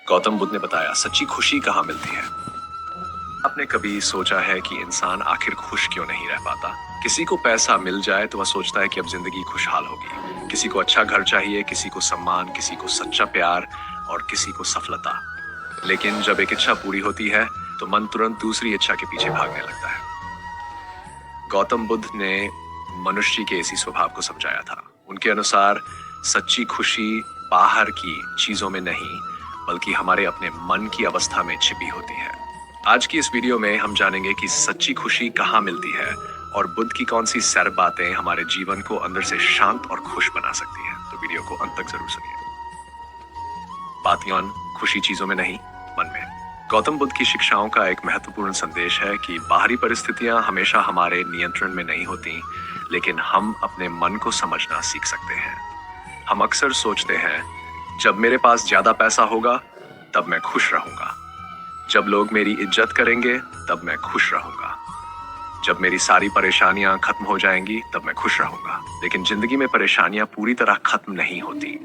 गौतम बुद्ध ने बताया, सच्ची खुशी कहाँ मिलती है। आपने कभी सोचा है कि इंसान आखिर खुश क्यों नहीं रह पाता? किसी को पैसा मिल जाए तो वह सोचता है कि अब जिंदगी खुशहाल होगी। किसी को अच्छा घर चाहिए, किसी को सम्मान, किसी को सच्चा प्यार और किसी को सफलता। लेकिन जब एक इच्छा पूरी होती है तो मन तुरंत दूसरी इच्छा के पीछे भागने लगता है। गौतम बुद्ध ने मनुष्य के इसी स्वभाव को समझाया था। उनके अनुसार सच्ची खुशी बाहर की चीजों में नहीं, बल्कि हमारे अपने मन की अवस्था में छिपी होती है। आज की इस वीडियो में हम जानेंगे कि सच्ची खुशी कहाँ मिलती है और बुद्ध की कौन सी सर्व बातें हमारे जीवन को अंदर से शांत और खुश बना सकती हैं। तो वीडियो को अंत तक जरूर सुनिए। बात यौन खुशी चीजों में नहीं, मन में। गौतम बुद्ध की शिक्षाओं का एक महत्वपूर्ण संदेश है कि बाहरी परिस्थितियां हमेशा हमारे नियंत्रण में नहीं होती, लेकिन हम अपने मन को समझना सीख सकते हैं। हम अक्सर सोचते हैं, जब मेरे पास ज्यादा पैसा होगा तब मैं खुश रहूंगा, जब लोग मेरी इज्जत करेंगे तब मैं खुश रहूंगा, जब मेरी सारी परेशानियां खत्म हो जाएंगी तब मैं खुश रहूंगा। लेकिन जिंदगी में परेशानियां पूरी तरह खत्म नहीं होती।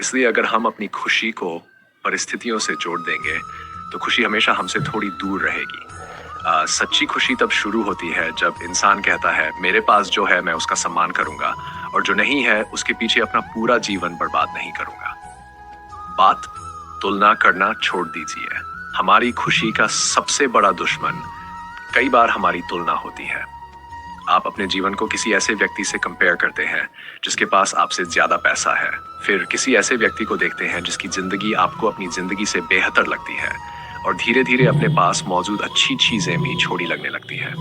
इसलिए अगर हम अपनी खुशी को परिस्थितियों से जोड़ देंगे तो खुशी हमेशा हमसे थोड़ी दूर रहेगी। सच्ची खुशी तब शुरू होती है जब इंसान कहता है, मेरे पास जो है मैं उसका सम्मान करूंगा और जो नहीं है उसके पीछे अपना पूरा जीवन बर्बाद नहीं करूंगा। बात तुलना करना छोड़ दीजिए। हमारी खुशी का सबसे बड़ा दुश्मन कई बार हमारी तुलना होती है। आप अपने जीवन को किसी ऐसे व्यक्ति से कंपेयर करते हैं जिसके पास आपसे ज्यादा पैसा है, फिर किसी ऐसे व्यक्ति को देखते हैं जिसकी जिंदगी आपको अपनी जिंदगी से बेहतर लगती है और धीरे धीरे अपने पास मौजूद अच्छी चीजें भी छोटी लगने लगती है।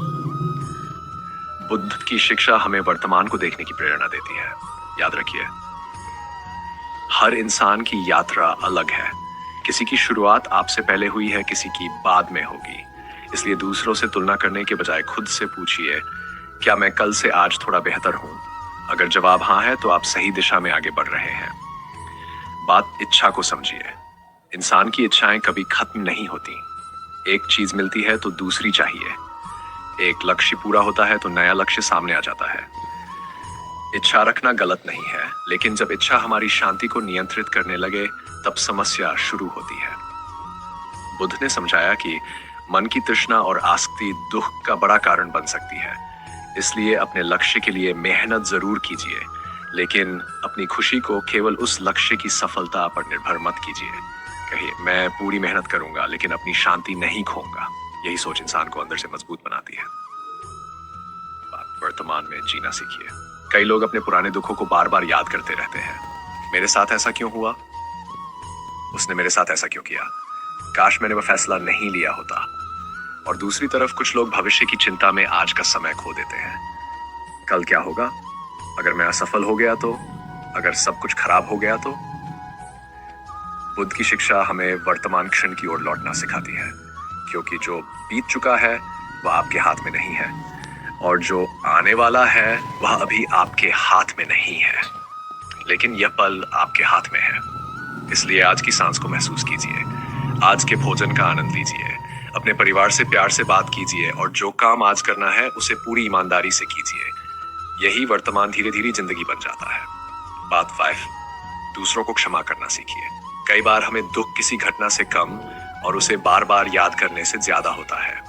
बुद्ध की शिक्षा हमें वर्तमान को देखने की प्रेरणा देती है। याद रखिए, हर इंसान की यात्रा अलग है। किसी की शुरुआत आपसे पहले हुई है, किसी की बाद में होगी। इसलिए दूसरों से तुलना करने के बजाय खुद से पूछिए, क्या मैं कल से आज थोड़ा बेहतर हूं? अगर जवाब हाँ है तो आप सही दिशा में आगे बढ़ रहे हैं। बात इच्छा को समझिए। इंसान की इच्छाएं कभी खत्म नहीं होती। एक चीज मिलती है तो दूसरी चाहिए। एक लक्ष्य पूरा होता है तो नया लक्ष्य सामने आ जाता है। इच्छा रखना गलत नहीं है, लेकिन जब इच्छा हमारी शांति को नियंत्रित करने लगे तब समस्या शुरू होती है। बुद्ध ने समझाया कि मन की तृष्णा और आसक्ति दुख का बड़ा कारण बन सकती है। इसलिए अपने लक्ष्य के लिए मेहनत जरूर कीजिए, लेकिन अपनी खुशी को केवल उस लक्ष्य की सफलता पर निर्भर मत कीजिए। कहिए, मैं पूरी मेहनत करूंगा लेकिन अपनी शांति नहीं खोऊंगा। यही सोच इंसान को अंदर से मजबूत बनाती है। वर्तमान में जीना सीखिए। कई लोग अपने पुराने दुखों को बार बार याद करते रहते हैं। मेरे साथ ऐसा क्यों हुआ? उसने मेरे साथ ऐसा क्यों किया? काश मैंने वह फैसला नहीं लिया होता। और दूसरी तरफ कुछ लोग भविष्य की चिंता में आज का समय खो देते हैं। कल क्या होगा? अगर मैं असफल हो गया तो? अगर सब कुछ खराब हो गया तो? बुद्ध की शिक्षा हमें वर्तमान क्षण की ओर लौटना सिखाती है, क्योंकि जो बीत चुका है वह आपके हाथ में नहीं है और जो आने वाला है वह अभी आपके हाथ में नहीं है, लेकिन यह पल आपके हाथ में है। इसलिए आज की सांस को महसूस कीजिए, आज के भोजन का आनंद लीजिए, अपने परिवार से प्यार से बात कीजिए और जो काम आज करना है उसे पूरी ईमानदारी से कीजिए। यही वर्तमान धीरे धीरे जिंदगी बन जाता है। बात 5, दूसरों को क्षमा करना सीखिए। कई बार हमें दुख किसी घटना से कम और उसे बार बार याद करने से ज्यादा होता है।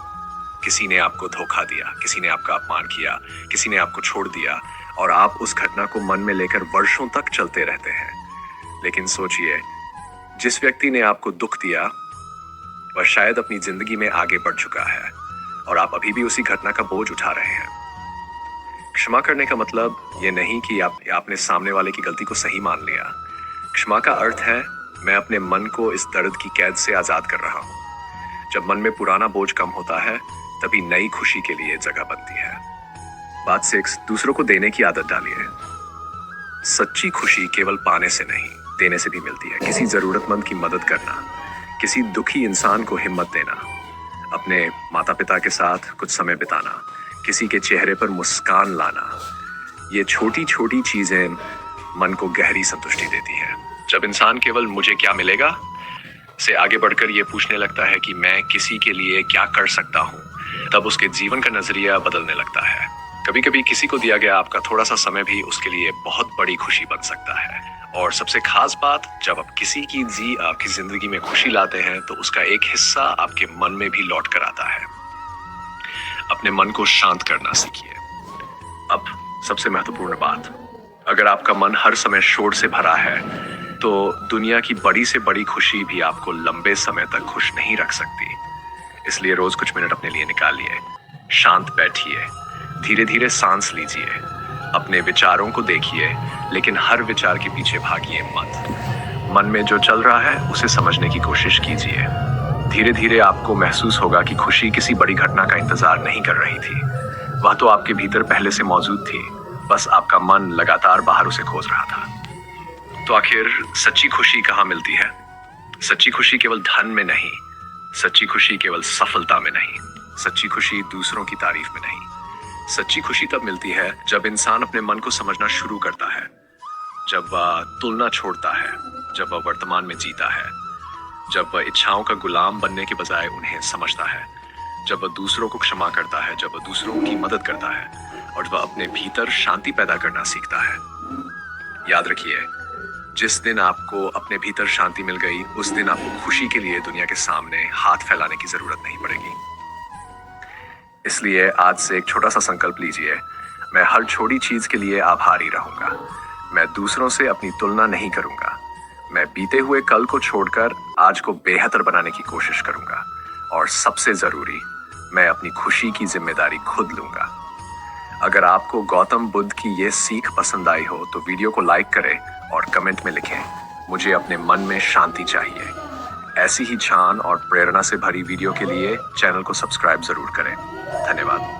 किसी ने आपको धोखा दिया, किसी ने आपका अपमान किया, किसी ने आपको छोड़ दिया और आप उस घटना को मन में लेकर वर्षों तक चलते रहते हैं। लेकिन सोचिए, जिस व्यक्ति ने आपको दुख दिया वह शायद अपनी जिंदगी में आगे बढ़ चुका है और आप अभी भी उसी घटना का बोझ उठा रहे हैं। क्षमा करने का मतलब ये नहीं कि आपने सामने वाले की गलती को सही मान लिया। क्षमा का अर्थ है, मैं अपने मन को इस दर्द की कैद से आजाद कर रहा हूं। जब मन में पुराना बोझ कम होता है तभी नई खुशी के लिए जगह बनती है। बात 6, दूसरों को देने की आदत डालिए। सच्ची खुशी केवल पाने से नहीं, देने से भी मिलती है। किसी जरूरतमंद की मदद करना, किसी दुखी इंसान को हिम्मत देना, अपने माता पिता के साथ कुछ समय बिताना, किसी के चेहरे पर मुस्कान लाना, ये छोटी छोटी चीजें मन को गहरी संतुष्टि देती है। जब इंसान केवल मुझे क्या मिलेगा से आगे बढ़कर ये पूछने लगता है कि मैं किसी के लिए क्या कर सकता हूँ, तब उसके जीवन का नजरिया बदलने लगता है। कभी कभी किसी को दिया गया आपका थोड़ा सा समय भी उसके लिए बहुत बड़ी खुशी बन सकता है। और सबसे खास बात, जब आप किसी की आपकी जिंदगी में खुशी लाते हैं तो उसका एक हिस्सा आपके मन में भी लौट कर आता है। अपने मन को शांत करना सीखिए। अब सबसे महत्वपूर्ण बात, अगर आपका मन हर समय शोर से भरा है तो दुनिया की बड़ी से बड़ी खुशी भी आपको लंबे समय तक खुश नहीं रख सकती। इसलिए रोज कुछ मिनट अपने लिए निकालिए, शांत बैठिए, धीरे धीरे सांस लीजिए, अपने विचारों को देखिए, लेकिन हर विचार के पीछे भागिए मत। मन में जो चल रहा है उसे समझने की कोशिश कीजिए। धीरे धीरे आपको महसूस होगा कि खुशी किसी बड़ी घटना का इंतजार नहीं कर रही थी, वह तो आपके भीतर पहले से मौजूद थी, बस आपका मन लगातार बाहर उसे खोज रहा था। तो आखिर सच्ची खुशी कहाँ मिलती है? सच्ची खुशी केवल धन में नहीं, सच्ची खुशी केवल सफलता में नहीं, सच्ची खुशी दूसरों की तारीफ में नहीं। सच्ची खुशी तब मिलती है जब इंसान अपने मन को समझना शुरू करता है, जब वह तुलना छोड़ता है, जब वह वर्तमान में जीता है, जब वह इच्छाओं का गुलाम बनने के बजाय उन्हें समझता है, जब वह दूसरों को क्षमा करता है, जब वह दूसरों की मदद करता है, और वह अपने भीतर शांति पैदा करना सीखता है। याद रखिए, जिस दिन आपको अपने भीतर शांति मिल गई, उस दिन आपको खुशी के लिए दुनिया के सामने हाथ फैलाने की जरूरत नहीं पड़ेगी। इसलिए आज से एक छोटा सा संकल्प लीजिए, मैं हर छोटी चीज के लिए आभारी रहूंगा, मैं दूसरों से अपनी तुलना नहीं करूंगा, मैं बीते हुए कल को छोड़कर आज को बेहतर बनाने की कोशिश करूंगा, और सबसे जरूरी, मैं अपनी खुशी की जिम्मेदारी खुद लूंगा। अगर आपको गौतम बुद्ध की ये सीख पसंद आई हो तो वीडियो को लाइक करें और कमेंट में लिखें, मुझे अपने मन में शांति चाहिए। ऐसी ही छान और प्रेरणा से भरी वीडियो के लिए चैनल को सब्सक्राइब जरूर करें। धन्यवाद।